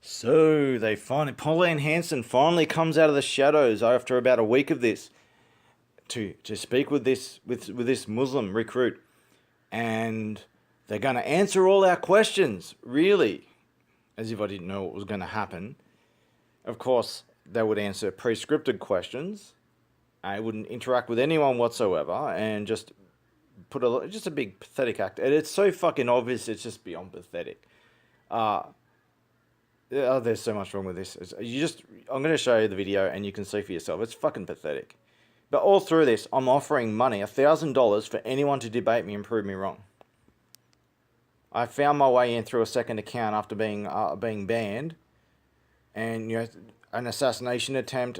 So they finally, Pauline Hanson finally comes out of the shadows after about a week of this to speak with this Muslim recruit, and they're going to answer all our questions. Really, as if I didn't know what was going to happen. Of course, they would answer pre-scripted questions. I wouldn't interact with anyone whatsoever, and just just a big pathetic act. And it's so fucking obvious. It's just beyond pathetic. There's so much wrong with this. I'm going to show you the video and you can see for yourself. It's fucking pathetic. But all through this, I'm offering money, $1,000 for anyone to debate me and prove me wrong. I found my way in through a second account after being banned, and an assassination attempt,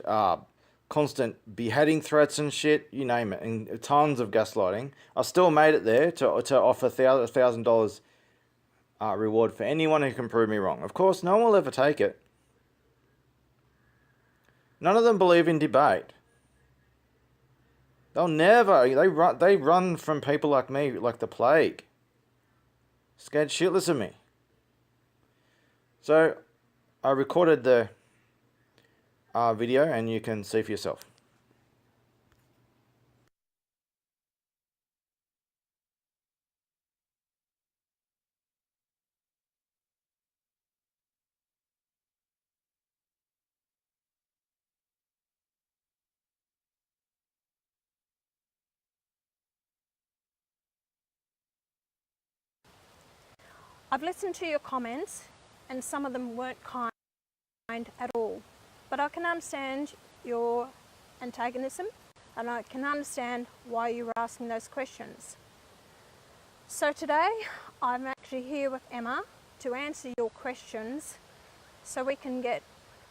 constant beheading threats and shit, you name it, and tons of gaslighting. I still made it there to offer $1,000 reward for anyone who can prove me wrong. Of course, no one will ever take it. None of them believe in debate. They'll never. They run from people like me like the plague. Scared shitless of me. So, I recorded the video and you can see for yourself. I've listened to your comments and some of them weren't kind at all, but I can understand your antagonism and I can understand why you were asking those questions. So today I'm actually here with Emma to answer your questions so we can get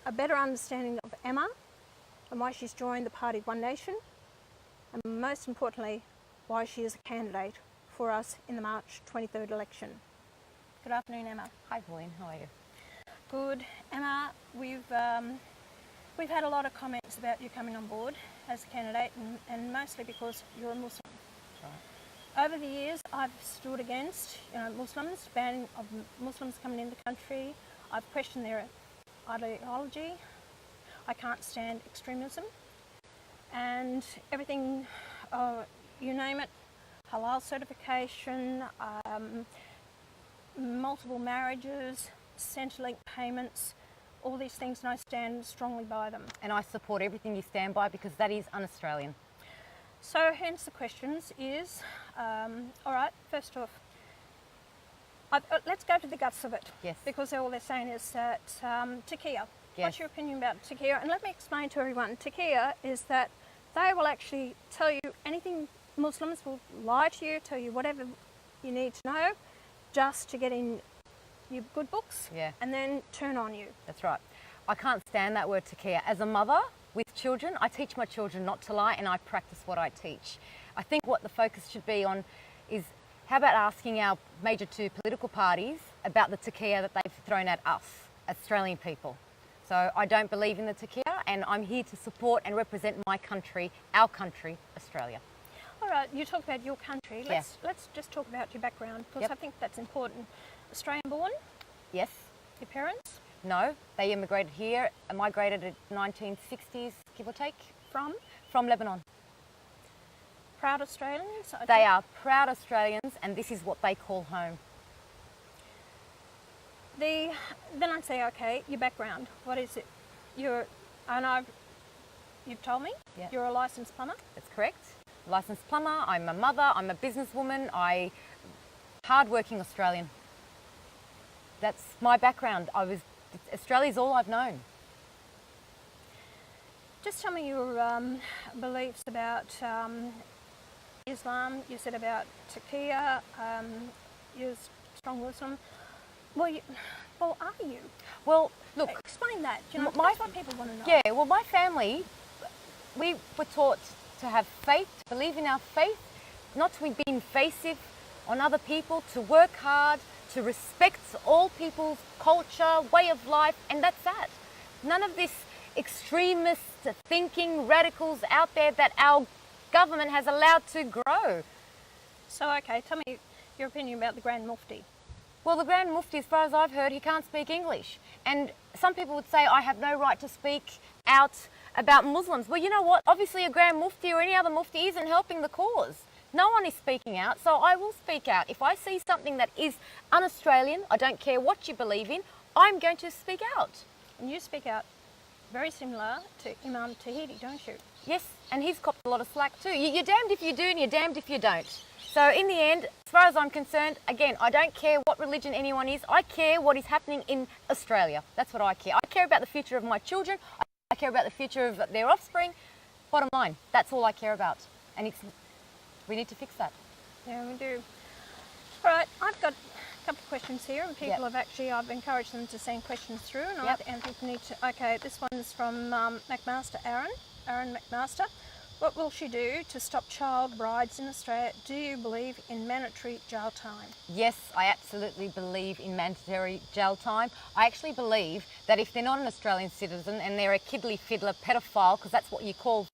a better understanding of Emma and why she's joined the party One Nation, and most importantly why she is a candidate for us in the March 23rd election. Good afternoon, Emma. Hi, Pauline. How are you? Good. Emma, we've had a lot of comments about you coming on board as a candidate, and mostly because you're a Muslim. Right. Over the years, I've stood against Muslims, banning of Muslims coming into the country. I've questioned their ideology. I can't stand extremism. And everything, you name it, halal certification, multiple marriages, Centrelink payments, all these things, and I stand strongly by them. And I support everything you stand by because that is un-Australian. So hence the questions is, all right, first off, let's go to the guts of it. Yes. Because all they're saying is that takia. Yes. What's your opinion about takia? And let me explain to everyone, takia is that they will actually tell you anything. Muslims will lie to you, tell you whatever you need to know, just to get in your good books, Yeah. and then turn on you. That's right. I can't stand that word takia. As a mother with children, I teach my children not to lie and I practice what I teach. I think what the focus should be on is how about asking our major two political parties about the takia that they've thrown at us, Australian people. So I don't believe in the takia and I'm here to support and represent my country, our country, Australia. All right, you talk about your country. Yeah. Let's just talk about your background, because Yep. I think that's important. Australian born, Yes. your parents No, they immigrated here, migrated in 1960s, give or take, from Lebanon. proud Australians. I They think. are proud Australians and this is what they call home. Then I'd say, okay, your background. What is it? You've told me Yeah. you're a licensed plumber. That's correct. Licensed plumber, I'm a mother, I'm a businesswoman, hard-working Australian. That's my background. Australia's all I've known. Just tell me your beliefs about Islam. You said about takia. You're a strong Muslim. Well, are you? Well, look, Explain that. You know, My- that's what people want to know. yeah, well, my family, we were taught to have faith, to believe in our faith, not to be invasive on other people, to work hard, to respect all people's culture, way of life, and that's that. None of this extremist thinking radicals out there that our government has allowed to grow. So, okay, tell me your opinion about the Grand Mufti. Well, the Grand Mufti, as far as I've heard, he can't speak English. And some people would say, I have no right to speak out about Muslims. Well, you know what? Obviously, a Grand Mufti or any other Mufti isn't helping the cause. No one is speaking out, so I will speak out. If I see something that is un-Australian, I don't care what you believe in, I'm going to speak out. And you speak out very similar to Imam Tahiti, don't you? Yes, and he's copped a lot of slack too. You're damned if you do and you're damned if you don't. So in the end, as far as I'm concerned, again, I don't care what religion anyone is. I care what is happening in Australia. That's what I care. I care about the future of my children. I care about the future of their offspring. Bottom line, that's all I care about. And we need to fix that. Yeah, we do. All right, I've got a couple of questions here, and people Yep. have actually, I've encouraged them to send questions through, and Yep. I think we need to, okay, this one's from McMaster Aaron McMaster. What will she do to stop child brides in Australia? Do you believe in mandatory jail time? Yes, I absolutely believe in mandatory jail time. I actually believe that if they're not an Australian citizen and they're a kiddly fiddler pedophile, because that's what you call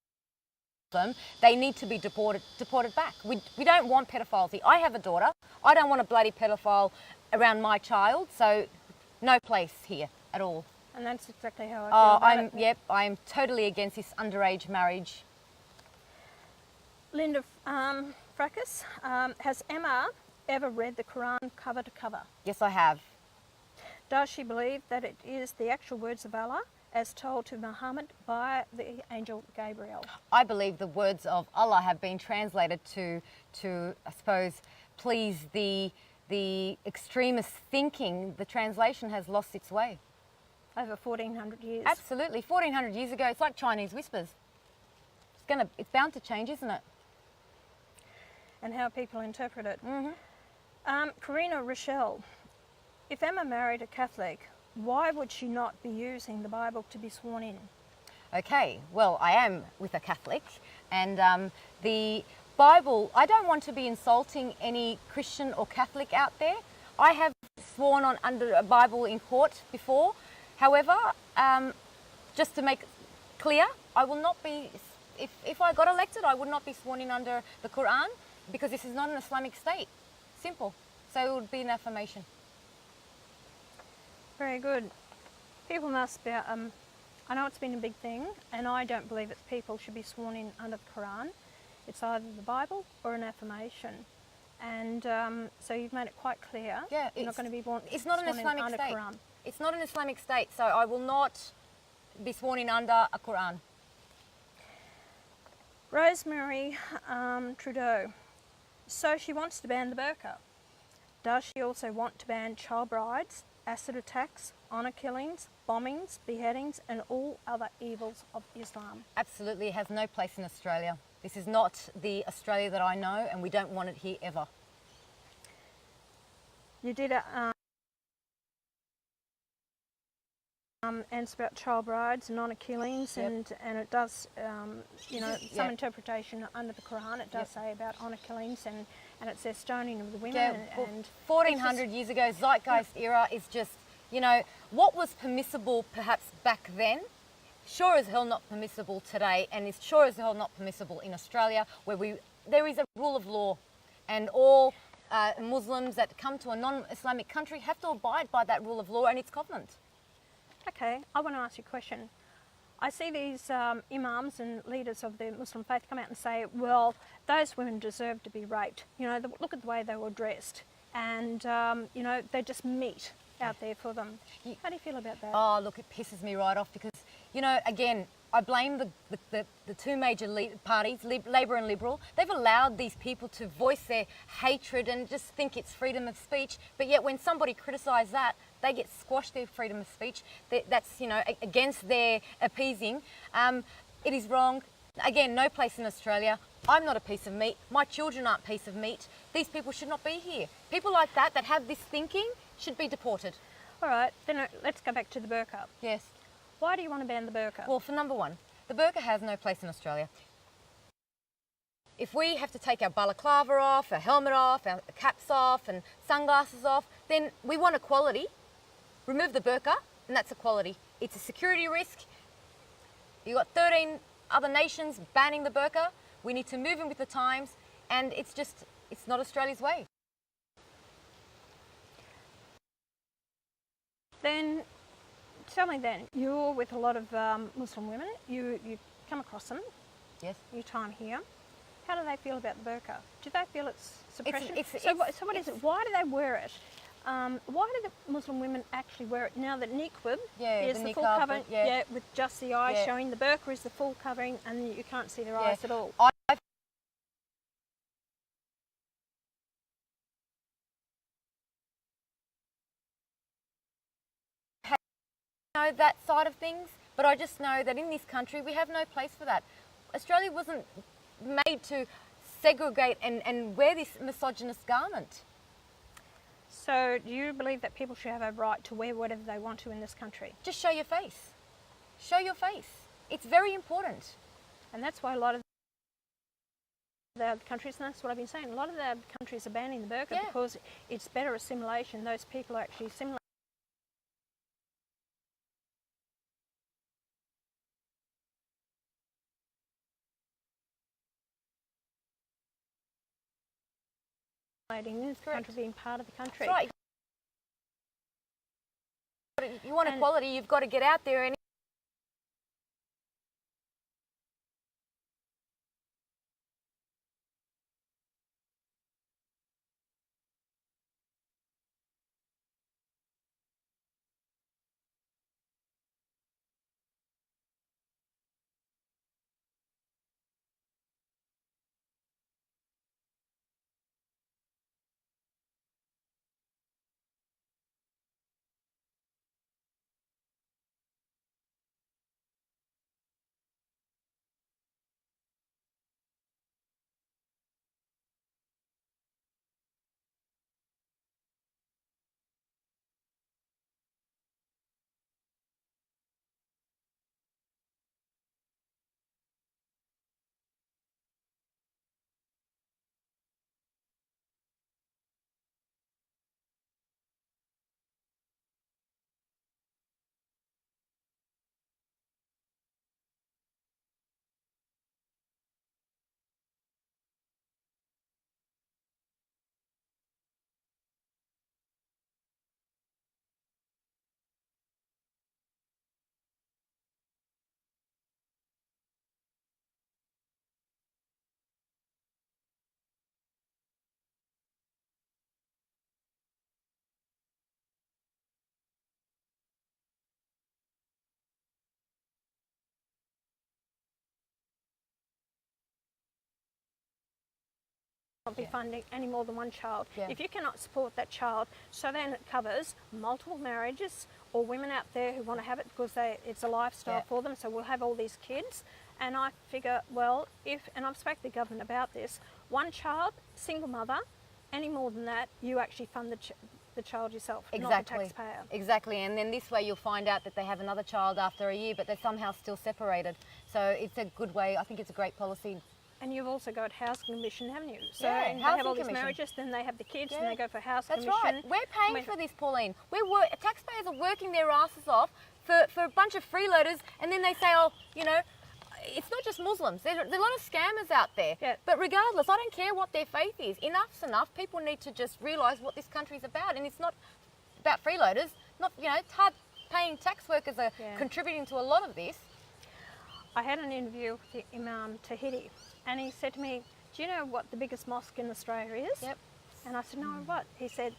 them, they need to be deported back. We don't want pedophiles here. I have a daughter. I don't want a bloody pedophile around my child, so no place here at all. And that's exactly how I feel about it. I'm totally against this underage marriage. Linda Fracas, has Emma ever read the Quran cover to cover? Yes, I have. Does she believe that it is the actual words of Allah as told to Muhammad by the angel Gabriel? I believe the words of Allah have been translated to I suppose, please the extremist thinking. The translation has lost its way. Over 1400 years. Absolutely. 1400 years ago, it's like Chinese whispers. It's bound to change, isn't it? And how people interpret it. Karina Rochelle, if Emma married a Catholic, why would she not be using the Bible to be sworn in? Okay, well, I am with a Catholic, and the Bible, I don't want to be insulting any Christian or Catholic out there. I have sworn on under a Bible in court before. However, just to make it clear, I will not be, if I got elected, I would not be sworn in under the Quran, because this is not an Islamic state. Simple. So it would be an affirmation. Very good. People must be, I know it's been a big thing, and I don't believe that people should be sworn in under the Quran. It's either the Bible or an affirmation. And so you've made it quite clear. Yeah, you're not going to be it's not an sworn in Islamic under state. Quran. It's not an Islamic state, so I will not be sworn in under a Quran. Rosemary Trudeau. So she wants to ban the burqa. Does she also want to ban child brides, acid attacks, honour killings, bombings, beheadings, and all other evils of Islam? Absolutely, it has no place in Australia. This is not the Australia that I know, and we don't want it here ever. You did answer about child brides and honour killings, and it does, some interpretation under the Quran, it does say about honour killings, and it says stoning of the women. And 1400 years ago, zeitgeist era is just, what was permissible perhaps back then, sure as hell not permissible today, and is sure as hell not permissible in Australia, where there is a rule of law, and all Muslims that come to a non-Islamic country have to abide by that rule of law and its covenant. Okay, I want to ask you a question. I see these imams and leaders of the Muslim faith come out and say, well, those women deserve to be raped. Look at the way they were dressed, and they're just meat out there for them. How do you feel about that? Oh, look, it pisses me right off because, again, I blame the two major parties, Labor and Liberal. They've allowed these people to voice their hatred and just think it's freedom of speech, but yet when somebody criticises that, they get squashed their freedom of speech. That's, against their appeasing. It is wrong. Again, no place in Australia. I'm not a piece of meat. My children aren't a piece of meat. These people should not be here. People like that have this thinking should be deported. All right, then let's go back to the burqa. Yes. Why do you want to ban the burqa? Well, for number one, the burqa has no place in Australia. If we have to take our balaclava off, our helmet off, our caps off and sunglasses off, then we want equality. Remove the burqa and that's equality. It's a security risk. You've got 13 other nations banning the burqa. We need to move in with the times, and it's not Australia's way. Then tell me then, you're with a lot of Muslim women, you come across them, Yes. your time here. How do they feel about the burqa? Do they feel it's suppression? it's- So what is it? Why do they wear it? Why do the Muslim women actually wear it now that niqab is the full niqab, covering? yeah. With just the eyes Yeah. showing. The burqa is the full covering, and you can't see their Yeah. eyes at all. I know that side of things, but I just know that in this country we have no place for that. Australia wasn't made to segregate and wear this misogynist garment. So do you believe that people should have a right to wear whatever they want to in this country? Just show your face. Show your face. It's very important. And that's why a lot of the countries, and that's what I've been saying, a lot of the countries are banning the burqa Yeah. because it's better assimilation. Those people are actually assimilating. In this Correct. country, being part of the country. That's right. You want equality, you've got to get out there and Not be funding any more than one child. Yeah. If you cannot support that child, so then it covers multiple marriages or women out there who want to have it because it's a lifestyle Yeah. for them. So we'll have all these kids, and I figure, well, and I've spoken to the government about this, one child, single mother, any more than that, you actually fund the child yourself, not the taxpayer. Exactly, and then this way you'll find out that they have another child after a year, but they're somehow still separated. So it's a good way. I think it's a great policy. And you've also got housing commission, haven't you? So Yeah, and they housing have all these commission. marriages, then they have the kids, Yeah. and they go for housing That's commission. right. We're paying for this, Pauline. Taxpayers are working their asses off for a bunch of freeloaders, and then they say, oh, it's not just Muslims. There's a lot of scammers out there. Yeah. But regardless, I don't care what their faith is. Enough's enough. People need to just realise what this country's about, and it's not about freeloaders. It's hard paying tax workers are Yeah. contributing to a lot of this. I had an interview with the Imam Tahiti, and he said to me, do you know what the biggest mosque in Australia is? Yep. And I said, no, what? He said,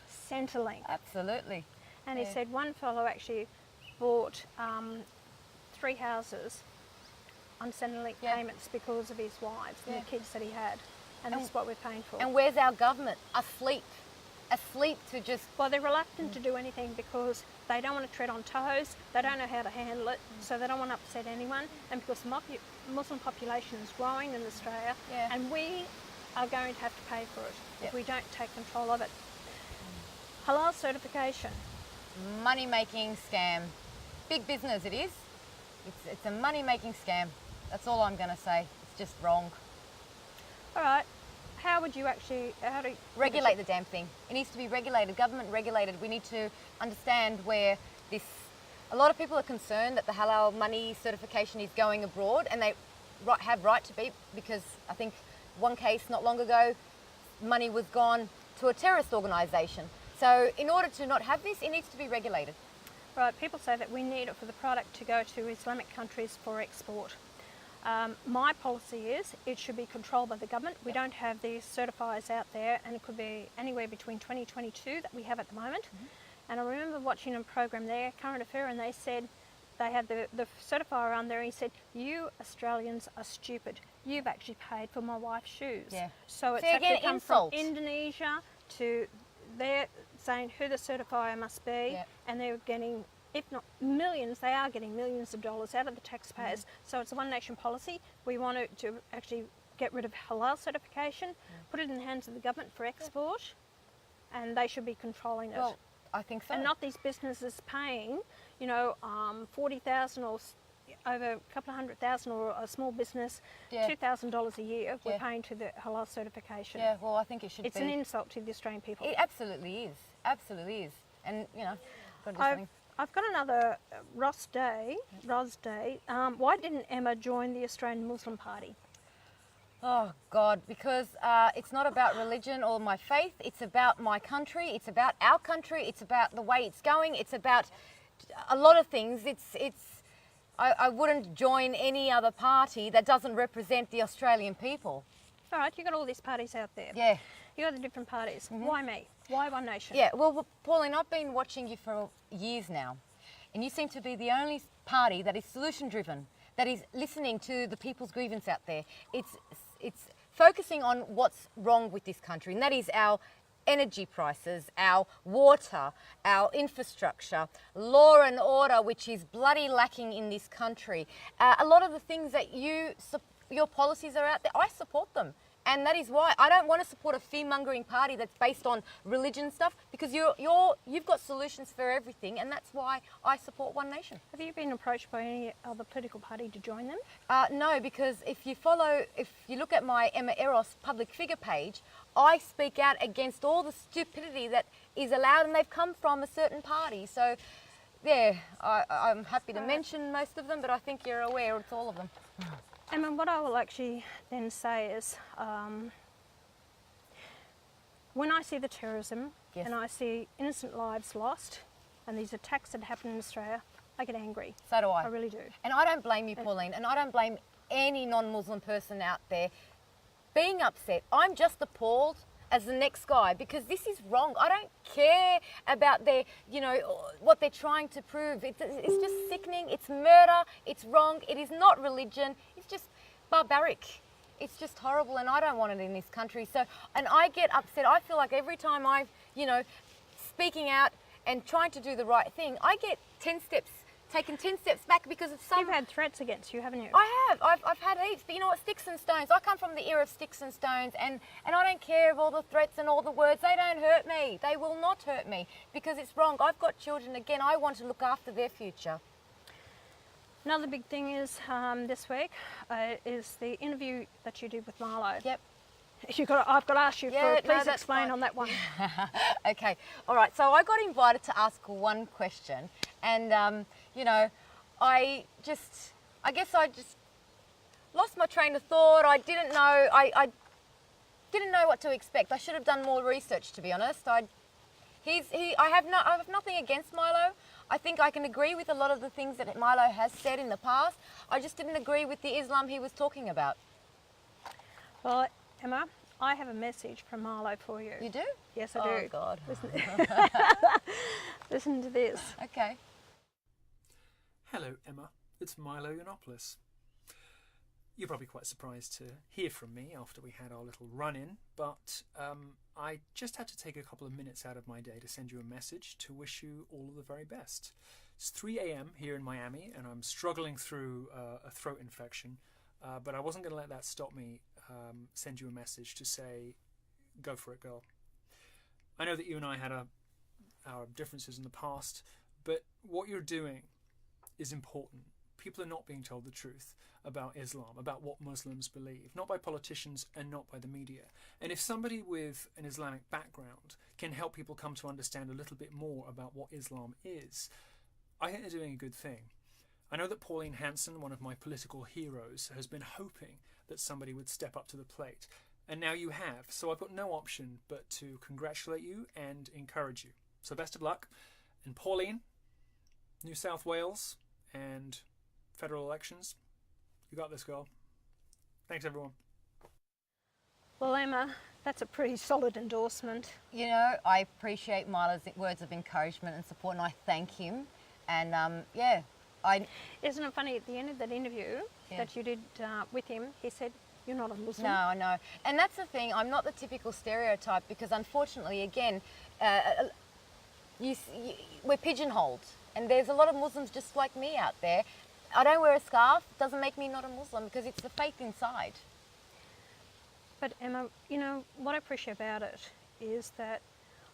Centrelink. Absolutely. And he Yeah. said one fellow actually bought 3 houses on Centrelink Yeah. payments because of his wives and Yeah. the kids that he had. And this is what we're paying for. And where's our government? Asleep to just... Well, they're reluctant to do anything because they don't want to tread on toes, they don't know how to handle it, so they don't want to upset anyone. And because the Muslim population is growing in Australia, Yeah. and we are going to have to pay for it Yep. if we don't take control of it. Halal certification. Money-making scam. Big business it is. It's a money-making scam. That's all I'm going to say. It's just wrong. All right, how do you Regulate the damn thing. It needs to be regulated, government regulated. We need to understand where this... A lot of people are concerned that the halal money certification is going abroad, and they have right to be, because I think one case not long ago, money was gone to a terrorist organisation. So in order to not have this, it needs to be regulated. Right, people say that we need it for the product to go to Islamic countries for export. My policy is it should be controlled by the government. We don't have these certifiers out there, and it could be anywhere between 2022 that we have at the moment. And I remember watching a program there, Current Affair, and they said they had the certifier on there, and he said, "You Australians are stupid. You've actually paid for my wife's shoes." Yeah. So it's See, again, actually come insult. from Indonesia to they're saying who the certifier must be, and they're getting, if not millions, they are getting millions of dollars out of the taxpayers. So it's a one nation policy. We want to actually get rid of halal certification, put it in the hands of the government for export, and they should be controlling it. Well, I think so. And not these businesses paying, 40,000 or over a couple of $100,000, or a small business, $2,000 a year we're paying to the halal certification. Yeah, well, I think it should It's be. an insult to the Australian people. It absolutely is. Absolutely is. And, got to do something. I've got another Ross Day. Why didn't Emma join the Australian Muslim Party? Oh, God, because it's not about religion or my faith. It's about my country. It's about our country. It's about the way it's going. It's about a lot of things. I wouldn't join any other party that doesn't represent the Australian people. All right, you've got all these parties out there. Yeah. You've got the different parties. Why me? Why One Nation? Yeah, well, Pauline, I've been watching you for years now, and you seem to be the only party that is solution-driven, that is listening to the people's grievance out there. It's focusing on what's wrong with this country, and that is our energy prices, our water, our infrastructure, law and order, which is bloody lacking in this country. A lot of the things that your policies are out there, I support them. And that is why I don't want to support a fear-mongering party that's based on religion stuff, because you've got solutions for everything, and that's why I support One Nation. Have you been approached by any other political party to join them? No, because if you look at my Emma Eros public figure page, I speak out against all the stupidity that is allowed, and they've come from a certain party. So, yeah, I'm happy to mention most of them, but I think you're aware it's all of them. Emma, what I will actually then say is, when I see the terrorism and I see innocent lives lost and these attacks that happen in Australia, I get angry. So do I. I really do. And I don't blame you, Pauline, and I don't blame any non-Muslim person out there being upset. I'm just appalled as the next guy, because this is wrong. I don't care about what they're trying to prove. It's just sickening. It's murder. It's wrong. It is not religion. It's just barbaric. It's just horrible, and I don't want it in this country. So, and I get upset. I feel like every time I'm, speaking out and trying to do the right thing, I get taken 10 steps back because of some... You've had threats against you, haven't you? I have. I've had heaps. But you know what? Sticks and stones. I come from the era of sticks and stones, and I don't care of all the threats and all the words. They don't hurt me. They will not hurt me, because it's wrong. I've got children. Again, I want to look after their future. Another big thing is this week is the interview that you did with Marlo. Yep. I've got to ask you please explain on that one. Okay. All right. So I got invited to ask one question, and I guess I just lost my train of thought. I didn't know. I didn't know what to expect. I should have done more research, to be honest. I have nothing against Milo. I think I can agree with a lot of the things that Milo has said in the past. I just didn't agree with the Islam he was talking about. Well, Emma, I have a message from Marlo for you. You do? Yes, I do. Oh, God. Listen to this. Okay. Hello, Emma. It's Milo Yiannopoulos. You're probably quite surprised to hear from me after we had our little run-in, but I just had to take a couple of minutes out of my day to send you a message to wish you all of the very best. It's 3 a.m. here in Miami, and I'm struggling through a throat infection, but I wasn't going to let that stop me send you a message to say, go for it, girl. I know that you and I had our differences in the past, but what you're doing is important. People are not being told the truth about Islam, about what Muslims believe, not by politicians and not by the media. And if somebody with an Islamic background can help people come to understand a little bit more about what Islam is, I think they're doing a good thing. I know that Pauline Hanson, one of my political heroes, has been hoping that somebody would step up to the plate. And now you have. So I've got no option but to congratulate you and encourage you. So best of luck. And Pauline, New South Wales and federal elections. You got this, girl. Thanks, everyone. Well, Emma, that's a pretty solid endorsement. You know, I appreciate Milo's words of encouragement and support, and I thank him. And Isn't it funny, at the end of that interview that you did with him, he said, "You're not a Muslim." No, I know. And that's the thing, I'm not the typical stereotype because unfortunately, again, we're pigeonholed. And there's a lot of Muslims just like me out there. I don't wear a scarf, doesn't make me not a Muslim because it's the faith inside. But Emma, you know, what I appreciate about it is that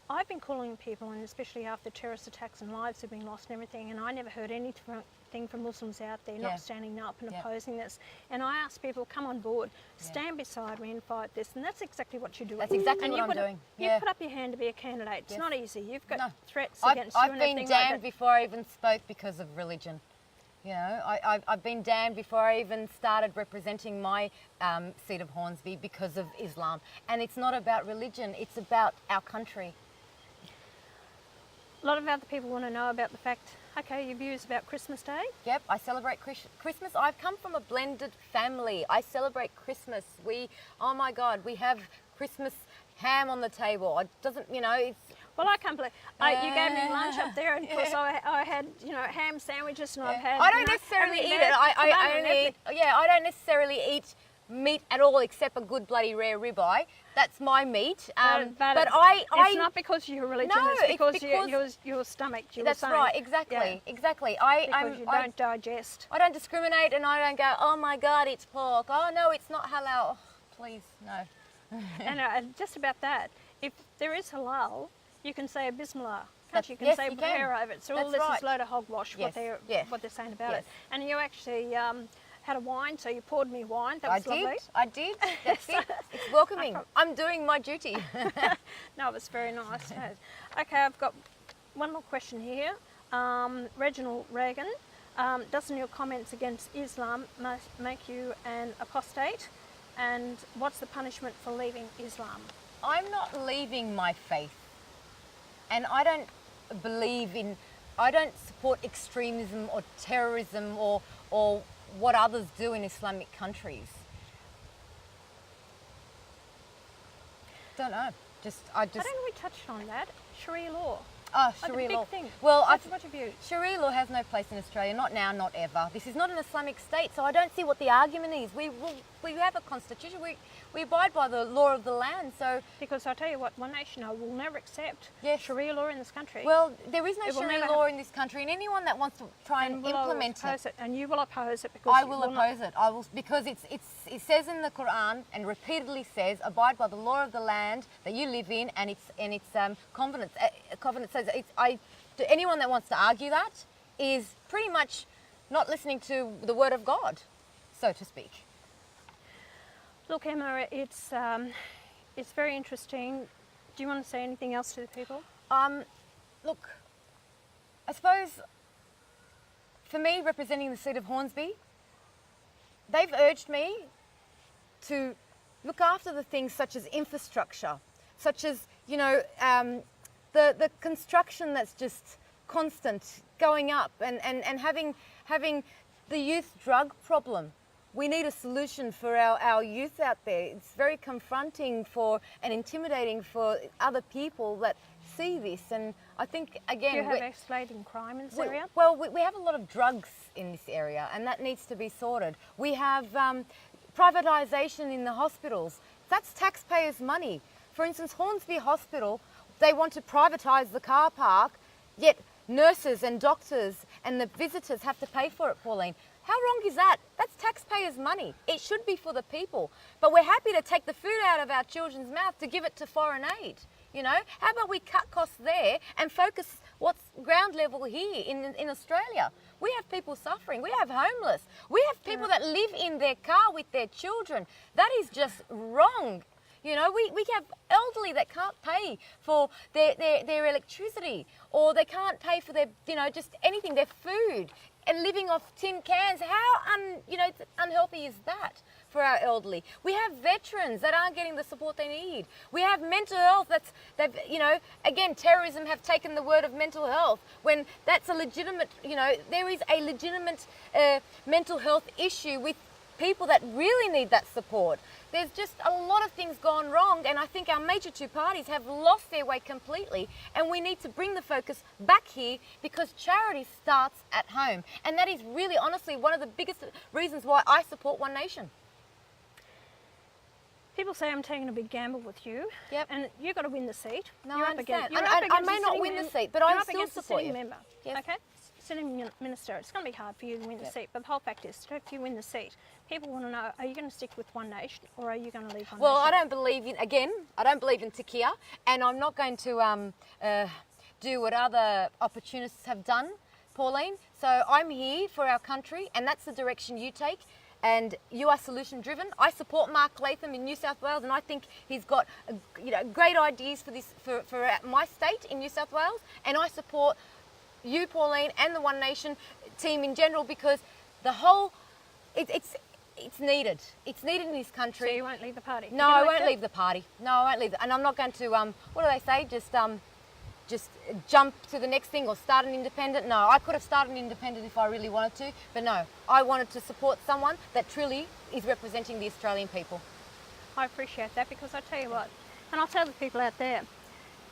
I've been calling people, and especially after terrorist attacks and lives have been lost and everything, and I never heard anything from Muslims out there not standing up and opposing this. And I ask people, come on board, stand beside me and fight this. And that's exactly what you're doing. That's exactly what I'm doing. You put up your hand to be a candidate. It's not easy. You've got threats against you I've and been everything like damned that. before I even spoke because of religion. You know, I've been damned before I even started representing my seat of Hornsby because of Islam. And it's not about religion, it's about our country. A lot of other people want to know about the fact, okay, your views about Christmas Day. Yep, I celebrate Christmas. I've come from a blended family. I celebrate Christmas. Oh my God, we have Christmas ham on the table. It doesn't, you know, it's... Well, I can't believe you gave me lunch up there, and of course I had, you know, ham sandwiches, and I've had. I don't necessarily eat it. I don't necessarily eat meat at all except a good bloody rare ribeye. That's my meat. But it's not because you're religious. No, it's because, it's because your stomach. That's right. Exactly. Exactly. Because you don't digest. I don't discriminate, and I don't go, oh my God, it's pork. Oh no, it's not halal. Oh, please, no. And just about that, if there is halal, you can say a bismillah. You can say prayer over it. So all this is load of hogwash. What they're saying about it. And you actually had a wine, so you poured me wine. That was lovely. I did. That's it. It's welcoming. I'm doing my duty. No, it was very nice. Okay, I've got one more question here. Reginald Reagan, doesn't your comments against Islam make you an apostate? And what's the punishment for leaving Islam? I'm not leaving my faith. And I don't support extremism or terrorism or what others do in Islamic countries. Don't know. I don't think we touched on that. Sharia law. Oh, Sharia law. Thing. Well, what's your view? Sharia law has no place in Australia, not now, not ever. This is not an Islamic state, so I don't see what the argument is. We have a constitution. We abide by the law of the land. So because I'll tell you what, One Nation will never accept Sharia law in this country. Well, there is no Sharia law in this country, and anyone that wants to try and implement it, and you will oppose it because I will oppose it. I will, because it says in the Quran and repeatedly says, abide by the law of the land that you live in, and its covenant says anyone that wants to argue that is pretty much not listening to the word of God, so to speak. Look, Emma, it's very interesting. Do you want to say anything else to the people? Look, I suppose for me, representing the seat of Hornsby, they've urged me to look after the things such as infrastructure, such as, you know, the construction that's just constant, going up, and having the youth drug problem. We need a solution for our youth out there. It's very confronting and intimidating for other people that see this. And I think, again... Do you have escalating crime in this area? Well, we have a lot of drugs in this area, and that needs to be sorted. We have privatisation in the hospitals. That's taxpayers' money. For instance, Hornsby Hospital, they want to privatise the car park, yet nurses and doctors and the visitors have to pay for it, Pauline. How wrong is that? That's taxpayers' money. It should be for the people. But we're happy to take the food out of our children's mouth to give it to foreign aid. You know, how about we cut costs there and focus what's ground level here in Australia? We have people suffering. We have homeless. We have people that live in their car with their children. That is just wrong. You know, we have elderly that can't pay for their electricity, or they can't pay for their, you know, just anything, their food. and living off tin cans. How unhealthy is that for our elderly? We have veterans that aren't getting the support they need. We have mental health again, terrorism have taken the word of mental health when that's a legitimate, there is a legitimate mental health issue with people that really need that support. There's just a lot of things gone wrong, and I think our major two parties have lost their way completely, and we need to bring the focus back here because charity starts at home, and that is really honestly one of the biggest reasons why I support One Nation. People say I'm taking a big gamble with you, Yep. and you've got to win the seat. No, You're I up against- understand. you're up I against may a not sitting win the mem- seat, but you're I up still against a support sitting you. member. Yes. Okay, sitting minister. It's going to be hard for you to win the Yep. seat, but the whole fact is, if you win the seat, people want to know: are you going to stick with One Nation, or are you going to leave One Well, Nation? I don't believe in Takia, and I'm not going to do what other opportunists have done, Pauline. So I'm here for our country, and that's the direction you take. And you are solution driven. I support Mark Latham in New South Wales, and I think he's got great ideas for this for my state in New South Wales. And I support you, Pauline, and the One Nation team in general because the whole it's needed. It's needed in this country. So you won't leave the party? No, I won't leave the party. No, I won't leave. And I'm not going to, what do they say? Just jump to the next thing or start an independent. No, I could have started an independent if I really wanted to. But no, I wanted to support someone that truly is representing the Australian people. I appreciate that because I tell you what, and I'll tell the people out there,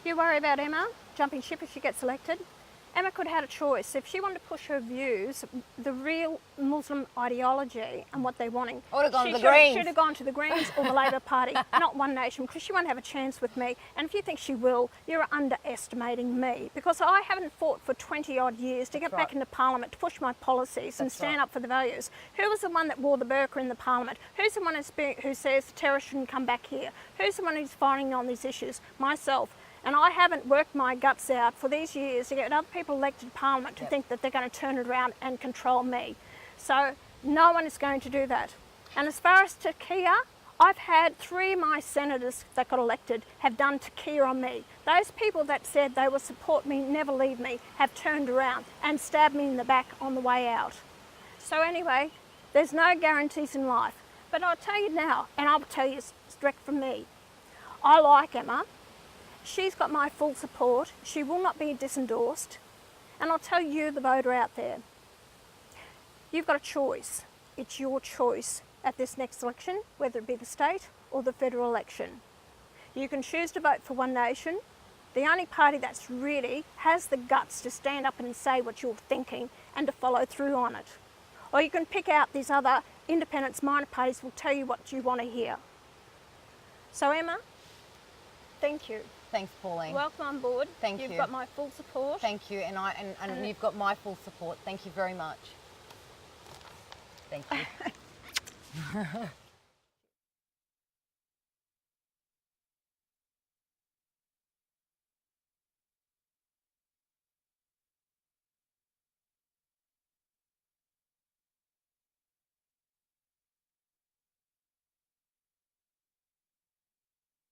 you worry about Emma jumping ship if she gets elected. Emma could have had a choice. If she wanted to push her views, the real Muslim ideology and what they're wanting, I would have gone she to the Greens. should have gone to the Greens or the Labor Party, not One Nation, because she won't have a chance with me. And if you think she will, you're underestimating me, because I haven't fought for 20 odd years to get back into Parliament, to push my policies and stand up for the values. Who was the one that wore the burqa in the Parliament? Who's the one who says terrorists shouldn't come back here? Who's the one who's fighting on these issues? Myself. And I haven't worked my guts out for these years to get other people elected to Parliament to think that they're going to turn it around and control me. So no one is going to do that. And as far as Takia, I've had 3 of my senators that got elected have done Takia on me. Those people that said they will support me, never leave me, have turned around and stabbed me in the back on the way out. So anyway, there's no guarantees in life. But I'll tell you now, and I'll tell you direct from me, I like Emma. She's got my full support. She will not be disendorsed. And I'll tell you, the voter out there, you've got a choice. It's your choice at this next election, whether it be the state or the federal election. You can choose to vote for One Nation, the only party that's really has the guts to stand up and say what you're thinking and to follow through on it. Or you can pick out these other independents, minor parties will tell you what you want to hear. So Emma, thank you. Thanks, Pauline. Welcome on board. Thank you. You've got my full support. Thank you, and you've got my full support. Thank you very much. Thank you.